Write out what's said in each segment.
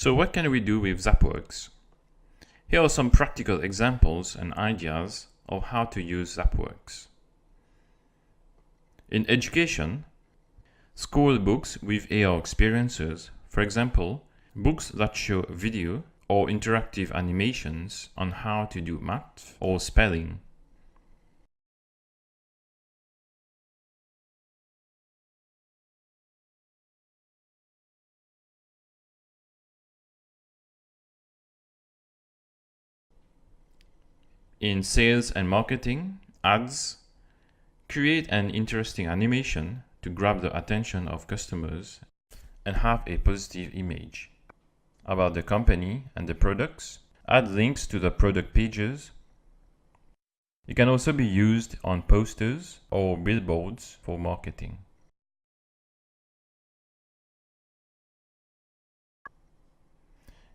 So what can we do with Zapworks? Here are some practical examples and ideas of how to use Zapworks. In education, school books with AR experiences, for example, books that show video or interactive animations on how to do math or spelling. In sales and marketing, ads, create an interesting animation to grab the attention of customers and have a positive image about the company and the products. Add links to the product pages. It can also be used on posters or billboards for marketing.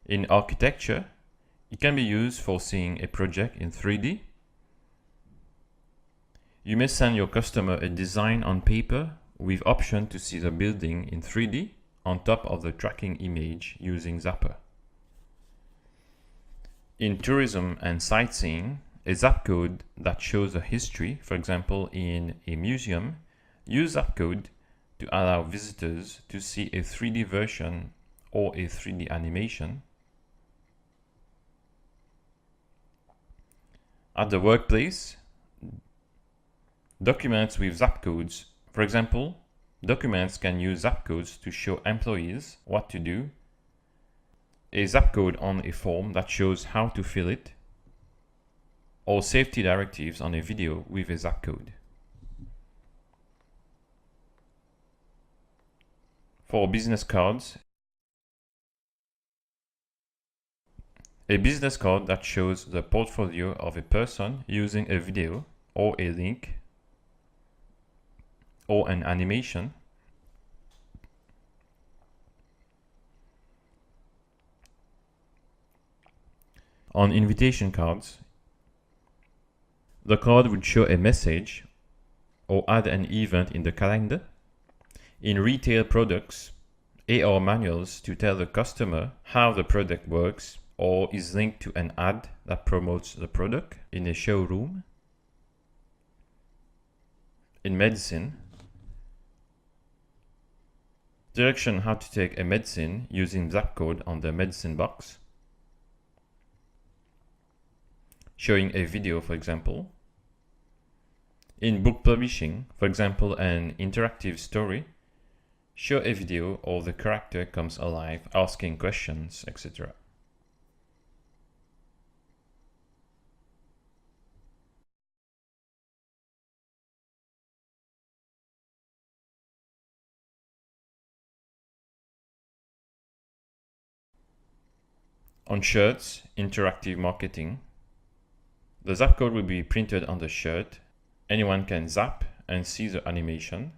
In architecture, it can be used for seeing a project in 3D. You may send your customer a design on paper with option to see the building in 3D on top of the tracking image using Zapper. In tourism and sightseeing, a Zapcode that shows the history, for example in a museum, use Zapcode to allow visitors to see a 3D version or a 3D animation. At the workplace, documents with Zapcodes, for example, documents can use Zapcodes to show employees what to do, a Zapcode on a form that shows how to fill it, or safety directives on a video with a Zapcode. For business cards, a business card that shows the portfolio of a person using a video or a link or an animation. On invitation cards, the card would show a message or add an event in the calendar. In retail products, AR manuals to tell the customer how the product works or is linked to an ad that promotes the product in a showroom. In medicine, direction how to take a medicine using Zapcode on the medicine box, showing a video, for example. In book publishing, for example, an interactive story, show a video or the character comes alive asking questions, etc. On shirts, interactive marketing. The Zapcode will be printed on the shirt. Anyone can zap and see the animation.